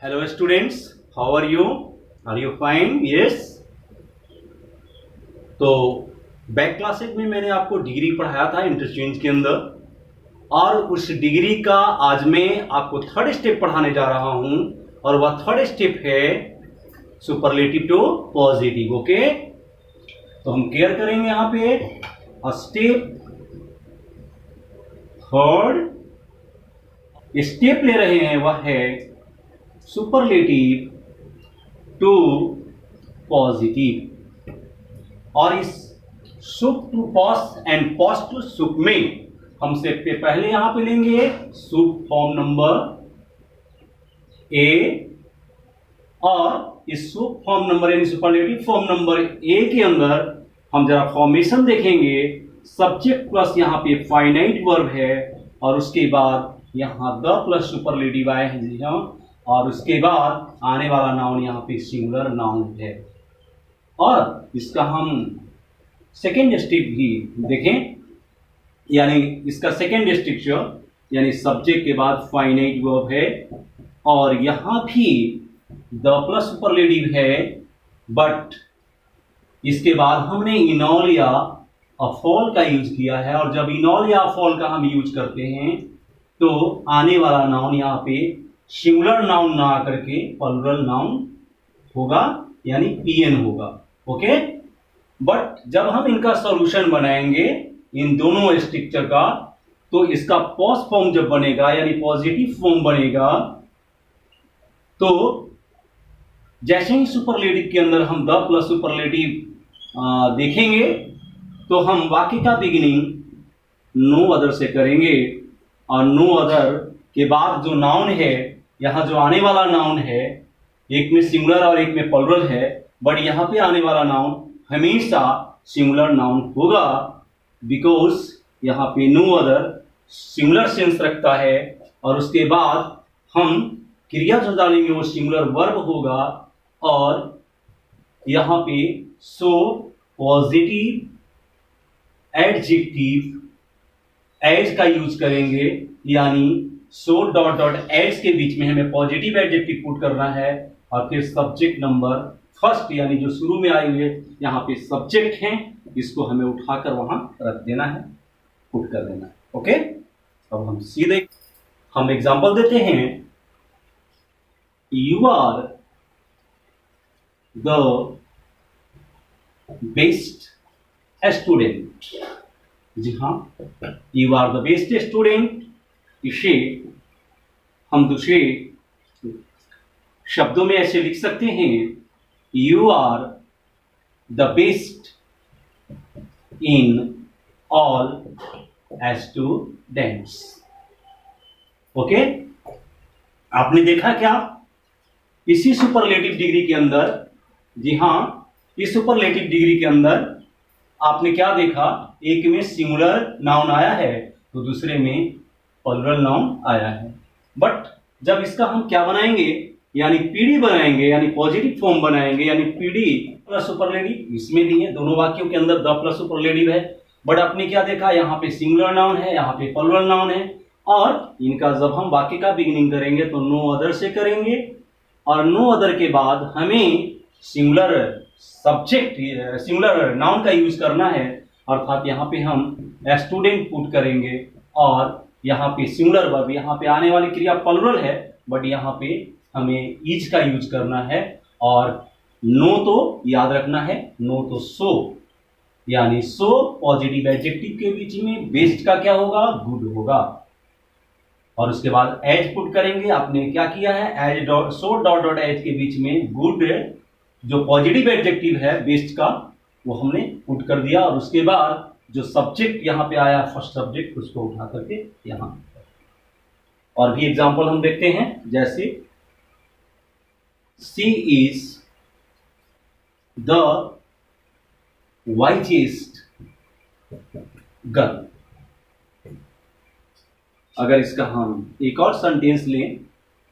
Hello students, how are you? Are you fine? Yes. तो back classes में मैंने आपको डिग्री पढ़ाया था इंटरचेंज के अंदर, और उस डिग्री का आज मैं आपको थर्ड स्टेप पढ़ाने जा रहा हूं, और वह थर्ड स्टेप है सुपरलेटिव टू पॉजिटिव। ओके, तो हम केयर करेंगे यहां पे स्टेप थर्ड स्टेप ले रहे हैं, वह है सुपरलेटिव टू पॉजिटिव। और इस sup to pos and pos to sup में हम स्टेप पे पहले यहां पे लेंगे सुप फॉर्म नंबर ए, और इस सुप फॉर्म नंबर यानी सुपरलेटिव फॉर्म नंबर ए के अंदर हम जरा फॉर्मेशन देखेंगे। सब्जेक्ट प्लस यहां पे फाइनाइट वर्ब है, और उसके बाद यहां द प्लस सुपरलेटिव आए हैं जी हाँ, और उसके बाद आने वाला नाउन यहाँ पे सिंगुलर नाउन है। और इसका हम सेकेंड स्टेप भी देखें, यानी इसका सेकेंड स्ट्रक्चर यानी सब्जेक्ट के बाद फाइनाइट वर्ब है, और यहाँ भी द प्लस सुपरलेटिव है, बट इसके बाद हमने इनॉल या अफॉल का यूज किया है। और जब इनॉल या अफॉल का हम यूज करते हैं तो आने वाला नाउन यहाँ पे सिंगुलर नाउन ना आकर के प्लूरल नाउन होगा, यानी पीएन होगा। ओके, बट जब हम इनका सॉल्यूशन बनाएंगे इन दोनों स्ट्रक्चर का, तो इसका पॉस फॉर्म जब बनेगा यानी पॉजिटिव फॉर्म बनेगा, तो जैसे ही सुपरलेटिव के अंदर हम द प्लस सुपरलेटिव देखेंगे, तो हम वाक्य का बिगिनिंग नो अदर से करेंगे, और नो अदर के बाद जो नाउन है, यहाँ जो आने वाला नाउन है, एक में सिंगुलर और एक में प्लूरल है, बट यहाँ पे आने वाला नाउन हमेशा सिंगुलर नाउन होगा, बिकॉज यहाँ पे नो अदर सिंगुलर सेंस रखता है। और उसके बाद हम क्रिया जो डालेंगे वो सिंगुलर वर्ब होगा, और यहाँ पे सो पॉजिटिव एडजेक्टिव एज का यूज करेंगे, यानी सो डॉट डॉट एज के बीच में हमें पॉजिटिव एडजेक्टिव पुट करना है, और फिर सब्जेक्ट नंबर फर्स्ट यानी जो शुरू में आए हुए यहाँ पे सब्जेक्ट हैं, इसको हमें उठाकर वहां रख देना है, पुट कर देना है। ओके, अब हम सीधे हम एग्जांपल देते हैं। You are the best student. जी हाँ, you are the best student, इसे हम दूसरे शब्दों में ऐसे लिख सकते हैं, you are the best in all students. Okay, आपने देखा क्या इसी सुपरलेटिव डिग्री के अंदर, जी हाँ, इस सुपरलेटिव डिग्री के अंदर आपने क्या देखा, एक में सिंगुलर नाउन आया है तो दूसरे में प्लूरल नाउन आया है। बट जब इसका हम क्या बनाएंगे, यानी पीडी बनाएंगे, यानी पॉजिटिव फॉर्म बनाएंगे, यानी पीडी प्लस सुपरलेटिव, इसमें भी है दोनों वाक्यों के अंदर द प्लस सुपरलेटिव है, बट आपने क्या देखा, यहाँ पे सिंगुलर नाउन है, यहाँ पे प्लूरल नाउन है, और इनका जब हम वाक्य का बिगिनिंग करेंगे तो नो अदर से करेंगे, और नो अदर के बाद हमें सिंगुलर सब्जेक्ट सिंगुलर नाउन का यूज करना है, अर्थात यहाँ पे हम स्टूडेंट पुट करेंगे, और यहाँ पे सिंगुलर वर्ब, यहाँ पे आने वाली क्रिया प्लूरल है, बट यहाँ पे हमें इज का यूज करना है। और नो तो याद रखना है, नो तो सो, यानी सो पॉजिटिव एडजेक्टिव के बीच में बेस्ट का क्या होगा, गुड होगा, और उसके बाद एज पुट करेंगे। आपने क्या किया है, as dot so dot dot as के बीच में गुड जो पॉजिटिव एडजेक्टिव है बेस्ट का, वो हमने पुट कर दिया, और उसके बाद जो सब्जेक्ट यहाँ पे आया फर्स्ट सब्जेक्ट, उसको उठा करके यहाँ। और भी एग्जांपल हम देखते हैं, जैसे she is the wisest girl. अगर इसका हम एक और सेंटेंस लें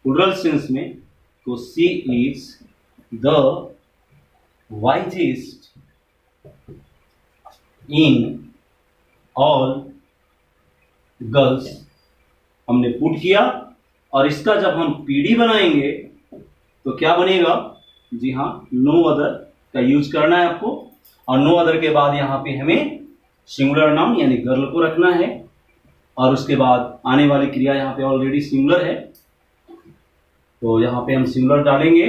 प्लूरल सेंस में, तो she is the wisest in all girls हमने पुट किया, और इसका जब हम पीडी बनाएंगे तो क्या बनेगा, जी हाँ, नो अदर का यूज करना है आपको, और नो अदर के बाद यहाँ पे हमें सिंगुलर नाउन यानी गर्ल को रखना है, और उसके बाद आने वाली क्रिया यहाँ पे ऑलरेडी सिंगुलर है, तो यहाँ पे हम सिंगुलर डालेंगे,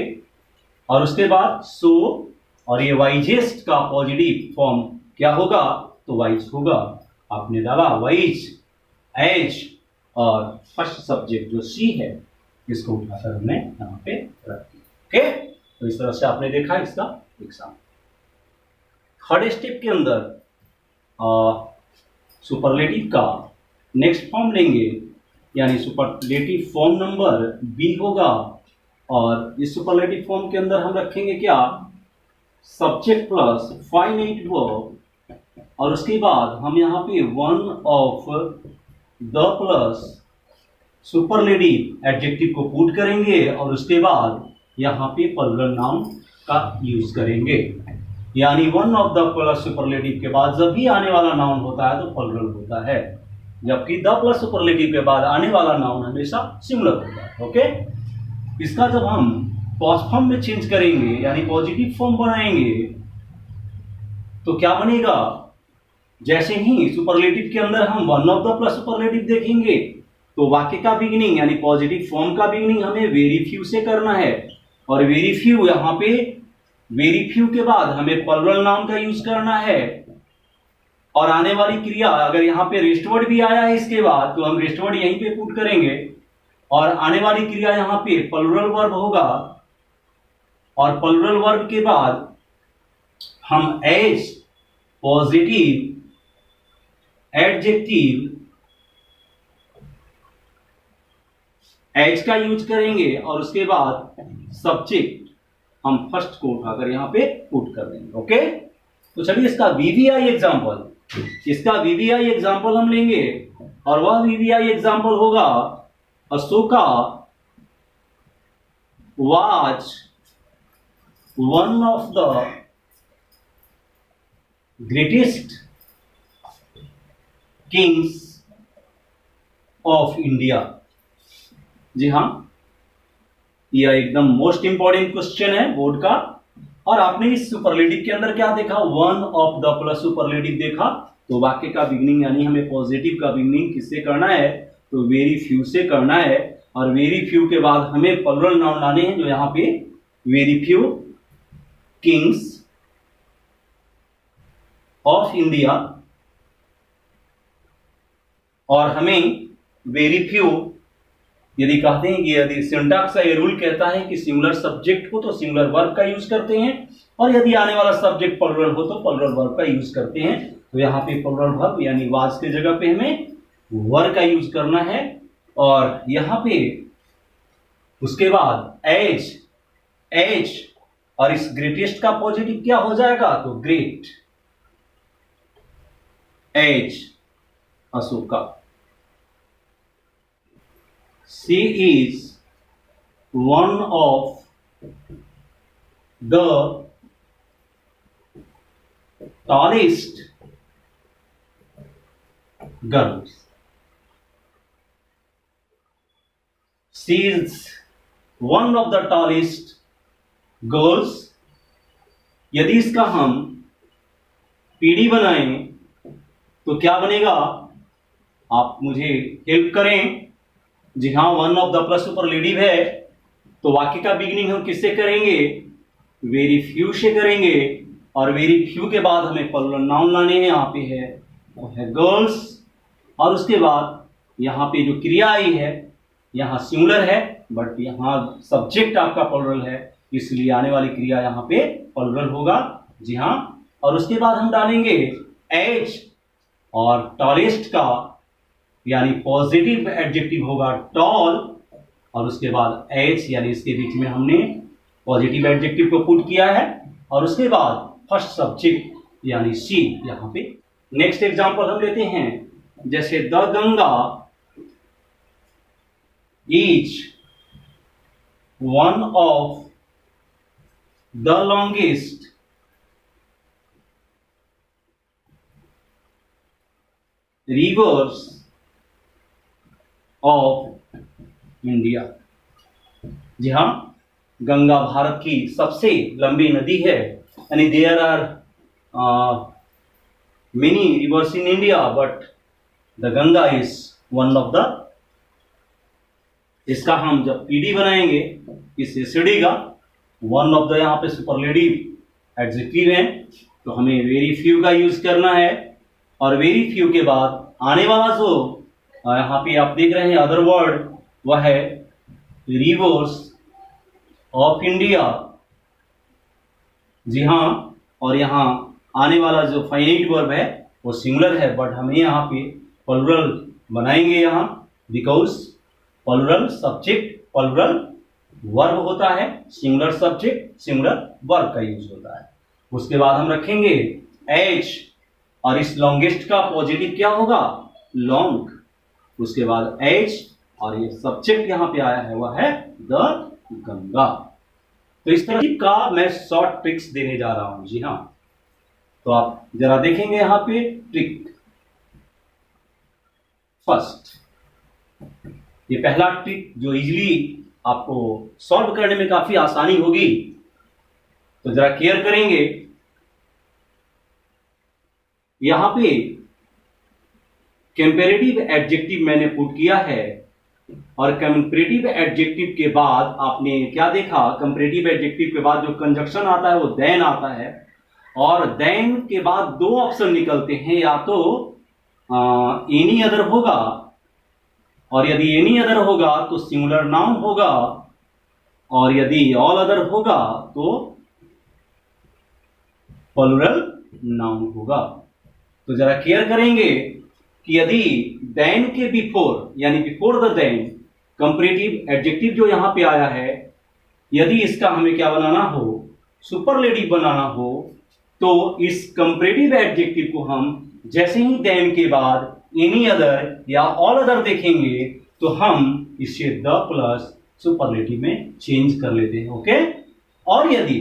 और उसके बाद सो, और ये वाइजेस्ट का पॉजिटिव फॉर्म क्या होगा, तो वाइज होगा। आपने डाला वाइज, एज, और फर्स्ट सब्जेक्ट जो सी है इसको उठाकर हमने यहाँ पे रख दिया। ओके, तो इस तरह से आपने देखा इसका एग्जाम। थर्ड स्टेप के अंदर सुपरलेटिव का नेक्स्ट फॉर्म लेंगे, यानी सुपरलेटिव फॉर्म नंबर बी होगा, और इस सुपरलेटिव फॉर्म के अंदर हम रखेंगे क्या, सब्जेक्ट प्लस फाइनाइट वर्ब, और उसके बाद हम यहाँ पे one of the plus superlative adjective को पुट करेंगे, और उसके बाद यहाँ पे प्लुरल नाउन का यूज करेंगे, यानी one of the plus superlative के बाद जब भी आने वाला नाउन होता है तो प्लुरल होता है, जबकि द प्लस सुपरलेटिव के बाद आने वाला नाउन हमेशा सिंगुलर होता है। ओके, इसका जब हम पॉज फॉर्म में चेंज करेंगे यानी पॉजिटिव फॉर्म बनाएंगे तो क्या बनेगा, जैसे ही सुपरलेटिव के अंदर हम one of the plus superlative देखेंगे तो वाक्य का बिगिनिंग यानी पॉजिटिव फॉर्म का बिगिनिंग हमें वेरी फ्यू से करना है, और वेरी फ्यू यहाँ पे वेरी फ्यू के बाद हमें प्लुरल नाउन का यूज करना है, और आने वाली क्रिया अगर यहाँ पे रेस्ट वर्ड भी आया है इसके बाद तो हम रेस्ट वर्ड यहीं पे पुट करेंगे, और आने वाली क्रिया यहाँ पे प्लुरल वर्ब होगा, और प्लुरल वर्ब के बाद हम एज पॉजिटिव एडजेक्टिव एज का यूज करेंगे, और उसके बाद सब्जेक्ट हम फर्स्ट को उठाकर यहाँ पे पुट कर देंगे। ओके, तो चलिए इसका वीवीआई एग्जाम्पल हम लेंगे, और वह वीवीआई एग्जाम्पल होगा Ashoka was one of the greatest kings of India. जी हाँ, यह एकदम मोस्ट इंपॉर्टेंट क्वेश्चन है बोर्ड का, और आपने इस सुपरलेटिव के अंदर क्या देखा, one of the plus superlative देखा, तो वाक्य का बिगनिंग यानी हमें पॉजिटिव का बिगनिंग किससे करना है, तो वेरी फ्यू से करना है, और वेरी फ्यू के बाद हमें प्लुरल नाउन लाने हैं, जो यहाँ पे very few Kings of India, और हमें वेरी फ्यू यदि कहते हैं कि यदि सिंटैक्स का ये रूल कहता है कि सिंगुलर सब्जेक्ट हो तो सिंगुलर वर्ब का यूज करते हैं, और यदि आने वाला सब्जेक्ट प्लुरल हो तो प्लुरल वर्ब का यूज करते हैं, तो यहाँ पे प्लुरल वर्ब यानी वाज के जगह पे हमें वर्ब का यूज करना है, और यहाँ पे उसके बाद एज और इस ग्रेटेस्ट का पॉजिटिव क्या हो जाएगा, तो great as Ashoka, she is one of the tallest girls. She is one of the tallest girls. यदि इसका हम पीडी बनाएं तो क्या बनेगा, आप मुझे हेल्प करें। जी हाँ, one of the plus superlative है, तो वाक्य का बिगिनिंग हम किससे करेंगे, वेरी फ्यू से करेंगे, और वेरी फ्यू के बाद हमें प्लुरल नाउन लाने हैं, यहाँ पे है वो है गर्ल्स, और उसके बाद यहाँ पे जो क्रिया आई है यहाँ सिंगुलर है बट यहाँ सब्जेक्ट आपका प्लुरल है, इसलिए आने वाली क्रिया यहाँ पे प्लुरल होगा। जी हाँ, और उसके बाद हम डालेंगे एज, और टॉलेस्ट का यानी पॉजिटिव एडजेक्टिव होगा टॉल, और उसके बाद एज यानी इसके बीच में हमने पॉजिटिव एडजेक्टिव को पुट किया है, और उसके बाद फर्स्ट सब्जेक्ट यानी सी यहाँ पे। नेक्स्ट एग्जांपल हम लेते हैं, जैसे the Ganga is one of the longest rivers of India. जी हाँ, गंगा भारत की सबसे लंबी नदी है, यानी there are many rivers in India but the Ganga is one of the. इसका हम जब पीडी बनाएंगे इस एसिडी का, वन ऑफ द यहाँ पे सुपरलेटिव एडजेक्टिव है, तो हमें वेरी फ्यू का यूज करना है। और वेरी फ्यू के बाद आने वाला जो यहाँ पे आप देख रहे हैं अदर वर्ड, वह है रिवर्स ऑफ इंडिया। जी हाँ, और यहाँ आने वाला जो फाइनाइट वर्ब है वो सिंगुलर है, बट हमें यहाँ पे प्लुरल बनाएंगे यहाँ, because plural subject plural verb होता है, सिंगुलर सब्जेक्ट सिंगुलर वर्ब का यूज होता है। उसके बाद हम रखेंगे एच, और इस लॉन्गेस्ट का पॉजिटिव क्या होगा, लॉन्ग। उसके बाद एच और ये सब्जेक्ट यहाँ पे आया है वह है द गंगा। तो इस तरह का मैं शॉर्ट ट्रिक्स देने जा रहा हूं। जी हाँ, तो आप जरा देखेंगे यहाँ पे ट्रिक। फर्स्ट, ये पहला ट्रिक जो इजीली आपको सॉल्व करने में काफी आसानी होगी, तो जरा केयर करेंगे। यहां पे कंपैरेटिव एडजेक्टिव मैंने पुट किया है, और कंपैरेटिव एडजेक्टिव के बाद आपने क्या देखा, कंपैरेटिव एडजेक्टिव के बाद जो कंजक्शन आता है वो देन आता है, और देन के बाद दो ऑप्शन निकलते हैं, या तो एनी अदर होगा, और यदि एनी अदर होगा तो सिंगुलर नाउन होगा, और यदि ऑल अदर होगा तो प्लुरल नाउन होगा। तो जरा केयर करेंगे कि यदि देन के बिफोर, यानी before the than comparative adjective जो यहां पे आया है, यदि इसका हमें क्या बनाना हो, सुपरलेटिव बनाना हो, तो इस कंपैरेटिव एडजेक्टिव को हम जैसे ही देन के बाद एनी अदर या ऑल अदर देखेंगे तो हम इसे द प्लस सुपरलेटिव में चेंज कर लेते हैं। ओके, और यदि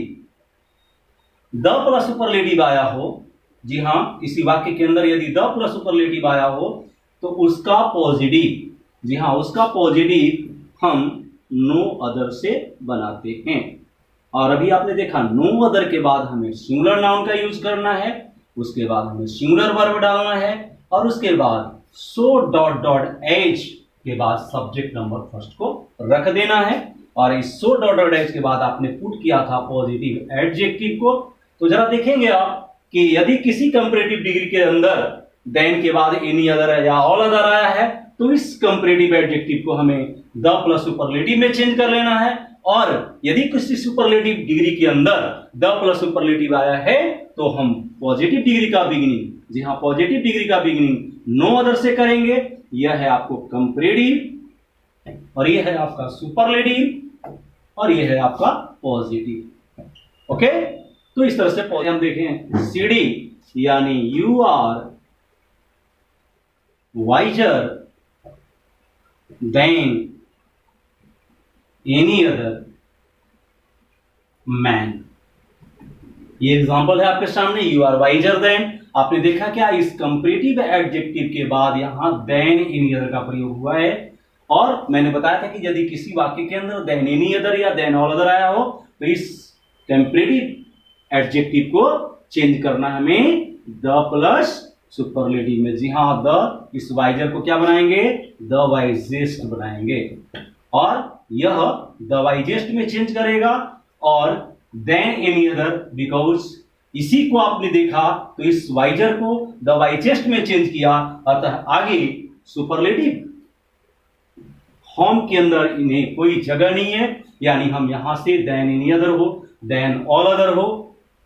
द प्लस सुपरलेटिव आया हो, जी हाँ, किसी वाक्य के अंदर यदि द प्लस सुपरलेटिव आया हो तो उसका पॉजिटिव, जी हाँ, उसका पॉजिटिव हम नो अदर से बनाते हैं। और अभी आपने देखा नो अदर के बाद हमें सिंगुलर नाउन का यूज करना है, उसके बाद हमें सिंगुलर वर्ब डालना है, और उसके बाद सो डॉट डॉट एच के बाद सब्जेक्ट नंबर फर्स्ट को रख देना है, और इस सो डॉट डॉट एच के बाद आपने पुट किया था पॉजिटिव एडजेक्टिव को। तो जरा देखेंगे आप कि यदि किसी कंपैरेटिव डिग्री के अंदर देन के बाद एनी अदर या ऑल अदर आया है, तो इस कंपैरेटिव एडजेक्टिव को हमें द प्लस सुपरलेटिव में चेंज कर लेना है, और यदि किसी सुपरलेटिव डिग्री के अंदर द प्लस सुपरलेटिव आया है तो हम पॉजिटिव डिग्री का बिगिनिंग, जी हाँ, पॉजिटिव डिग्री का बिगिनिंग नो अदर से करेंगे। यह है आपको कंपैरेटिव, और यह है आपका सुपरलेटिव, और यह है आपका पॉजिटिव। ओके, तो इस तरह से हम देखें सीडी, यानी you are wiser than any other man. ये एग्जांपल है आपके सामने, यू आर वाइजर देन। आपने देखा क्या, इस कंपैरेटिव एडजेक्टिव के बाद यहां देन एनी अदर का प्रयोग हुआ है, और मैंने बताया था कि यदि किसी वाक्य के अंदर देन एनी अदर या देन ऑल अदर आया हो तो इस कंपैरेटिव एडजेक्टिव को चेंज करना है हमें द प्लस सुपरलेटिव में। जी हाँ, द, इस वाइजर को क्या बनाएंगे, द वाइजेस्ट बनाएंगे, और यह द वाइजेस्ट में चेंज करेगा, और देन एनी अदर, बिकॉज इसी को आपने देखा तो इस वाइजर को द वाइजेस्ट में चेंज किया, अतः आगे सुपरलेटिव फॉर्म के अंदर इन्हें कोई जगह नहीं है, यानी हम यहां से देन एनी अदर हो, देन ऑल अदर हो,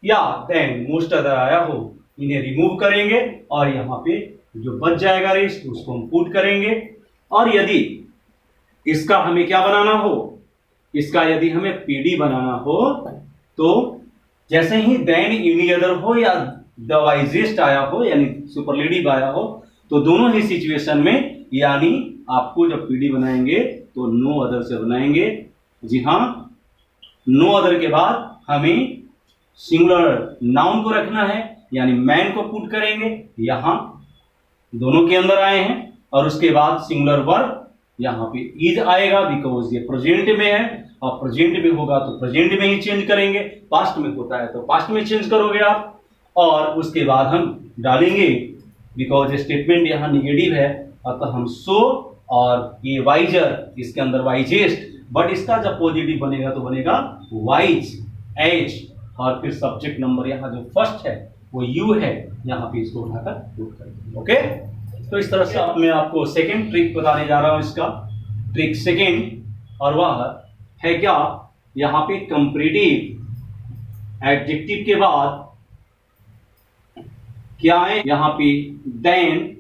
या देन मोस्ट अदर आया हो, इन्हें रिमूव करेंगे, और यहाँ पे जो बच जाएगा रेस्ट उसको हम पुट करेंगे। और यदि इसका हमें क्या बनाना हो, इसका यदि हमें पीडी बनाना हो, तो जैसे ही देन एनी अदर हो या द वाइजेस्ट आया हो, यानी सुपरलेटिव आया हो, तो दोनों ही सिचुएशन में, यानी आपको जब पीडी बनाएंगे तो नो अदर से बनाएंगे। जी हाँ, नो अदर के बाद हमें सिंगुलर नाउन को रखना है, यानी मैन को पुट करेंगे, यहां दोनों के अंदर आए हैं, और उसके बाद सिंगुलर वर्ब, यहां पे इज आएगा बिकॉज ये प्रेजेंट में है, और प्रेजेंट में होगा तो प्रेजेंट में ही चेंज करेंगे, पास्ट में होता है तो पास्ट में चेंज करोगे आप। और उसके बाद हम डालेंगे, बिकॉज स्टेटमेंट यहाँ निगेटिव है अतः हम सो, और ये वाइजर इसके अंदर वाइजेस्ट, बट इसका जब पॉजिटिव बनेगा तो बनेगा वाइज एज, और फिर सब्जेक्ट नंबर यहाँ जो फर्स्ट है वो यू है, यहाँ पे इसको उठाकर पुट करेंगे। ओके, तो इस तरह से अब मैं आपको सेकेंड ट्रिक बताने जा रहा हूँ, इसका ट्रिक सेकेंड, और वह है क्या, यहाँ पे कंपैरेटिव एडजेक्टिव के बाद क्या है, यहाँ पे देन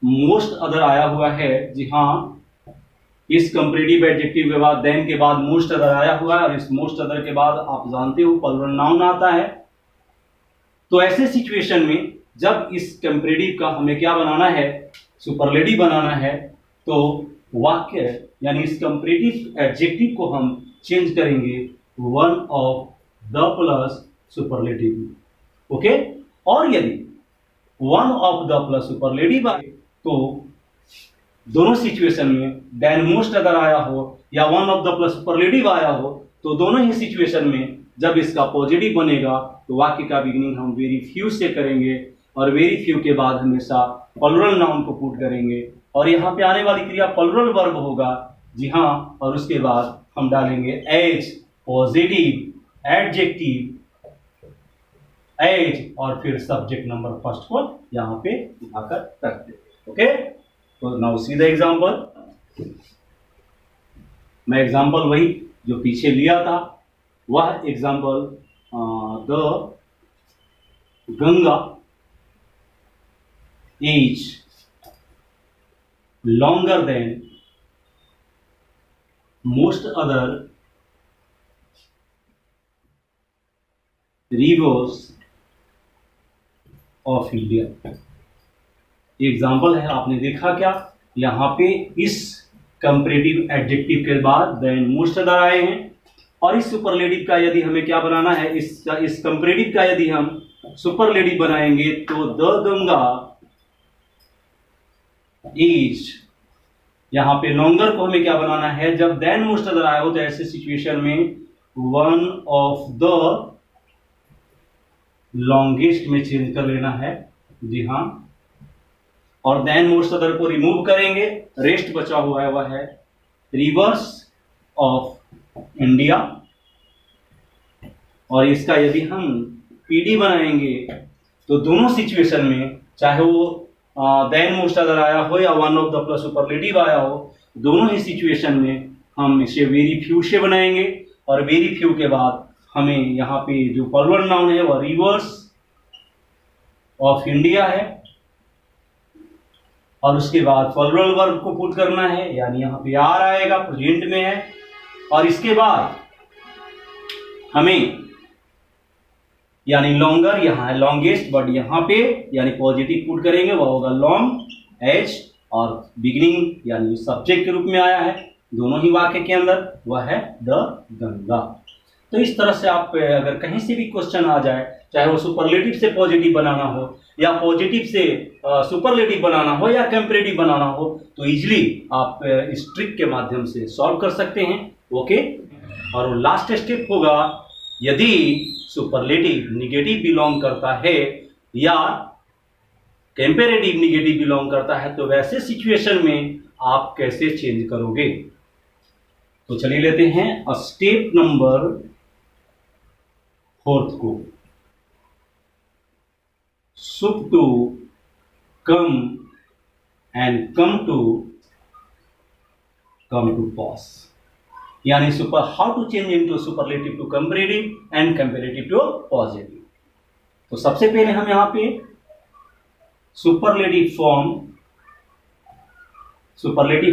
मोस्ट अदर आया हुआ है। जी हाँ, इस कंपैरेटिव एडजेक्टिव के बाद देन के बाद मोस्ट अदर आया हुआ है, और इस मोस्ट अदर के बाद आप जानते हो प्लुरल नाउन आता है। तो ऐसे सिचुएशन में जब इस कंपैरेटिव का हमें क्या बनाना है, सुपरलेटिव बनाना है, तो वाक्य यानी इस कंपैरेटिव एडजेक्टिव को हम चेंज करेंगे one of the plus superlative. Okay, और यदि one of the plus superlative आए तो दोनों सिचुएशन में देन मोस्ट अगर आया हो या one of the plus superlative आया हो, तो दोनों ही सिचुएशन में जब इसका पॉजिटिव बनेगा तो वाक्य का बिगिनिंग हम वेरी फ्यू से करेंगे, और वेरी फ्यू के बाद हमेशा प्लुरल नाउन को पुट करेंगे, और यहाँ पे आने वाली क्रिया प्लुरल वर्ब होगा। जी हाँ, और उसके बाद हम डालेंगे एज पॉजिटिव एडजेक्टिव एज, और फिर सब्जेक्ट नंबर फर्स्ट को यहाँ पे दिखाकर रख देंगे। ओके, तो नाउ सी द एग्जाम्पल। मैं एग्जाम्पल वही जो पीछे लिया था वह example, the Ganga is longer than most other rivers of India। Example है, आपने देखा क्या, यहाँ पे इस कंपैरेटिव एडजेक्टिव के बाद देन मोस्ट अदर आए हैं, और इस सुपरलेटिव का यदि हमें क्या बनाना है, इस कंपैरेटिव का यदि हम सुपरलेटिव बनाएंगे तो द गंगा इज, यहाँ पे लॉन्गर को हमें क्या बनाना है, जब देन मोस्ट अदर आया हो तो ऐसे सिचुएशन में वन ऑफ द लॉन्गेस्ट में चेंज कर लेना है। जी हाँ, और देन मोस्ट अदर को रिमूव करेंगे, रेस्ट बचा हुआ है वह है रिवर्स ऑफ इंडिया, और इसका यदि हम पीडी बनाएंगे तो दोनों सिचुएशन में चाहे वो देन मोस्ट अदर आया हो या one of the plus superlative आया हो, दोनों ही सिचुएशन में हम इसे वेरी फ्यू से बनाएंगे, और वेरी फ्यू के बाद हमें यहाँ पे जो प्लुरल नाउन है वह रिवर्स ऑफ इंडिया है, और उसके बाद प्लुरल वर्ब को पुट करना है, यानी यहाँ पे आर आएगा, प्रेजेंट में है, और इसके बाद हमें यानी लॉन्गर, यहाँ है लॉन्गेस्ट, बट यहाँ पे यानी पॉजिटिव पुट करेंगे, वह होगा लॉन्ग एज, और बिगिनिंग यानी सब्जेक्ट के रूप में आया है दोनों ही वाक्य के अंदर, वह है द गंगा। तो इस तरह से आप अगर कहीं से भी क्वेश्चन आ जाए, चाहे वो सुपरलेटिव से पॉजिटिव बनाना हो या पॉजिटिव से सुपरलेटिव बनाना हो या कंपैरेटिव बनाना हो, तो इजीली आप इस ट्रिक के माध्यम से सॉल्व कर सकते हैं। ओके, और लास्ट स्टेप होगा, यदि सुपरलेटिव निगेटिव बिलोंग करता है या कंपैरेटिव निगेटिव बिलोंग करता है, तो वैसे सिचुएशन में आप कैसे चेंज करोगे। तो चलिए लेते हैं स्टेप नंबर 4 को, should to come and come to pass, यानी how to change into superlative to comparative and comparative to positive. तो सबसे पहले हम यहाँ पे सुपरलेटिव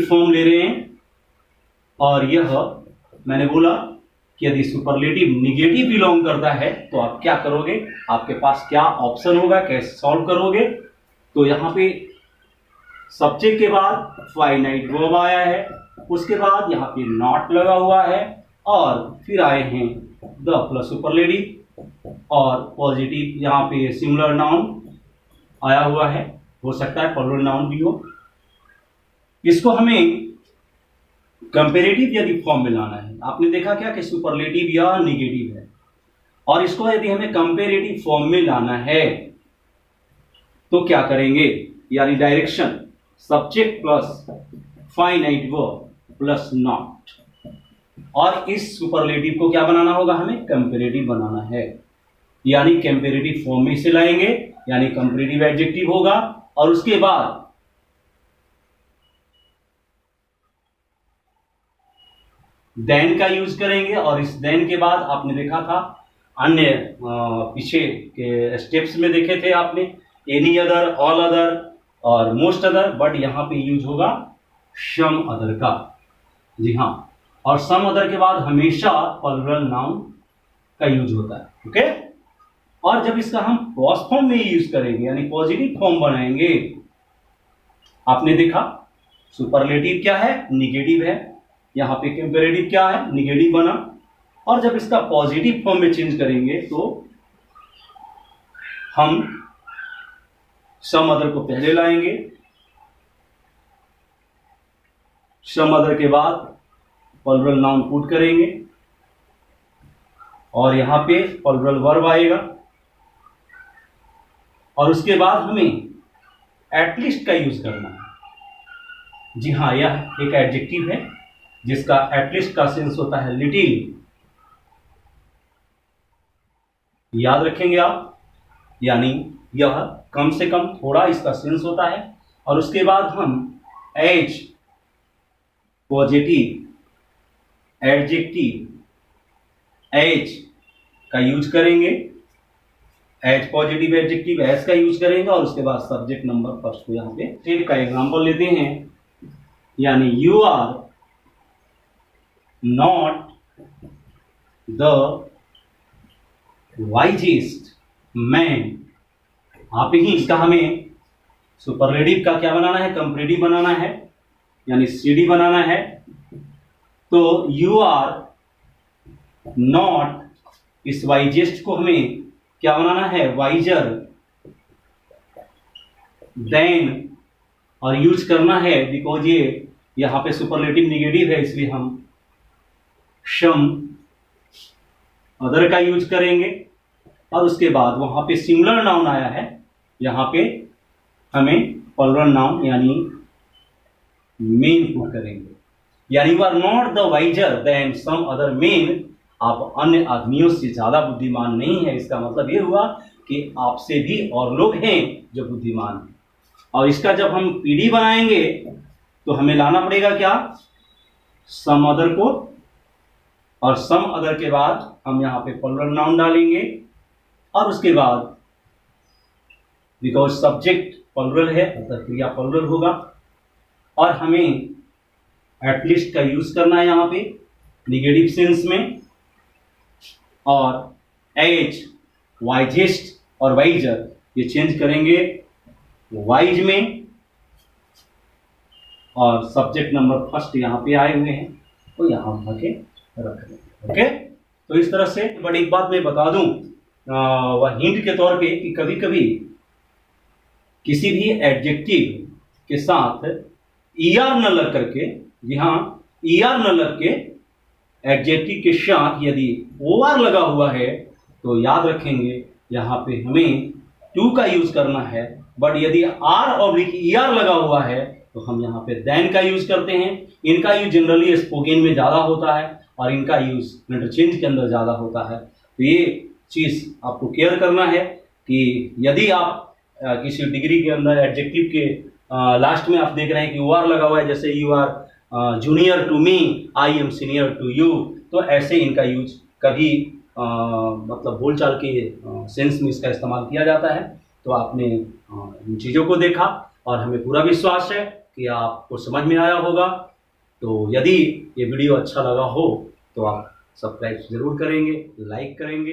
फॉर्म ले रहे हैं, और यह मैंने बोला कि यदि सुपरलेटिव निगेटिव बिलोंग करता है तो आप क्या करोगे, आपके पास क्या ऑप्शन होगा, कैसे सॉल्व करोगे। तो यहाँ पे सब्जेक्ट के बाद फाइनाइट वर्ब आया है, उसके बाद यहाँ पे नॉट लगा हुआ है, और फिर आए हैं द प्लस सुपरलेटिव, और पॉजिटिव यहाँ पे सिमिलर नाउन आया हुआ है, हो सकता है प्लुरल नाउन भी हो। इसको हमें कंपेरेटिव यदि फॉर्म में लाना है, आपने देखा क्या कि सुपरलेटिव या निगेटिव है, और इसको यदि हमें कंपेरेटिव फॉर्म में लाना है तो क्या करेंगे, यानी direction subject plus finite verb plus not, और इस सुपरलेटिव को क्या बनाना होगा, हमें कंपेरेटिव बनाना है, यानी कंपेरेटिव फॉर्म में इसे लाएंगे, यानी कंपेरेटिव एडजेक्टिव होगा, और उसके बाद देन का यूज करेंगे, और इस देन के बाद आपने देखा था अन्य पीछे के स्टेप्स में देखे थे आपने, एनी अदर, ऑल अदर और मोस्ट अदर, बट यहां पे यूज होगा सम अदर का। जी हाँ, और सम अदर के बाद हमेशा प्लुरल नाउन का यूज होता है। ओके, और जब इसका हम पॉज फॉर्म में यूज करेंगे, यानी पॉजिटिव फॉर्म बनाएंगे, आपने देखा सुपरलेटिव क्या है, निगेटिव है, यहां पे कंपैरेटिव क्या है, निगेटिव बना, और जब इसका पॉजिटिव फॉर्म में चेंज करेंगे तो हम सम अदर को पहले लाएंगे, सम अदर के बाद प्लुरल नाउन पुट करेंगे, और यहां पे प्लुरल वर्ब आएगा, और उसके बाद हमें एटलीस्ट का यूज करना है। जी हाँ, यह एक एडजेक्टिव है जिसका एटलीस्ट का सेंस होता है लिटिल, याद रखेंगे आप, यानी यह कम से कम, थोड़ा, इसका सेंस होता है। और उसके बाद हम एज पॉजिटिव एडजेक्टिव एज का यूज करेंगे, एज पॉजिटिव एडजेक्टिव एज का यूज करेंगे, और उसके बाद सब्जेक्ट नंबर फर्स्ट को यहाँ पे स्टेट का एग्जांपल लेते हैं, यानी you are not the wisest man. आप ही इसका हमें सुपरलेटिव का क्या बनाना है, कंपैरेटिव बनाना है, यानी सीडी बनाना है। तो यू आर नॉट, इस वाइजेस्ट को हमें क्या बनाना है, वाइजर देन, और यूज करना है बिकॉज ये यहां पे सुपरलेटिव निगेटिव है, इसलिए हम सम अदर का यूज करेंगे, और उसके बाद वहां पे सिंगुलर नाउन आया है, यहां पे हमें प्लुरल नाउन यानी मेन पुट करेंगे, यानी you are not the wiser than some other men, आप अन्य आदमियों से ज्यादा बुद्धिमान नहीं है। इसका मतलब ये हुआ कि आपसे भी और लोग हैं जो बुद्धिमान हैं। और इसका जब हम पीडी बनाएंगे तो हमें लाना पड़ेगा क्या, सम अदर को, और सम अदर के बाद हम यहाँ पे प्लुरल नाउन डालेंगे, और उसके बाद बिकॉज सब्जेक्ट प्लुरल है अतः क्रिया प्लुरल होगा, और हमें एटलीस्ट का यूज करना है यहाँ पे निगेटिव सेंस में, और एज वाइजेस्ट और वाइजर ये चेंज करेंगे वाइज में, और सब्जेक्ट नंबर फर्स्ट यहाँ पे आए हुए हैं तो यहाँ उठा के रख देंगे। ओके, तो इस तरह से। बट एक बात मैं बता दूं, वह हिंट के तौर पे, कि कभी कभी किसी भी एडजेक्टिव के साथ ईआर न लग करके, जी हाँ, ईआर न लग के एडजेक्टिव के साथ यदि ओआर लगा हुआ है तो याद रखेंगे यहाँ पे हमें टू का यूज करना है, बट यदि आर और ईआर लगा हुआ है तो हम यहाँ पे देन का यूज करते हैं। इनका यूज जनरली स्पोकन में ज़्यादा होता है और इनका यूज इंटरचेंज के अंदर ज़्यादा होता है। तो ये चीज़ आपको केयर करना है कि यदि आप किसी डिग्री के अंदर एडजेक्टिव के लास्ट में आप देख रहे हैं कि ओ आर लगा हुआ है, जैसे you are junior to me, I am senior to you, तो ऐसे इनका यूज कभी मतलब बोलचाल के सेंस में इसका इस्तेमाल किया जाता है। तो आपने इन चीज़ों को देखा और हमें पूरा विश्वास है कि आपको समझ में आया होगा। तो यदि ये वीडियो अच्छा लगा हो तो आप सब्सक्राइब जरूर करेंगे, लाइक करेंगे।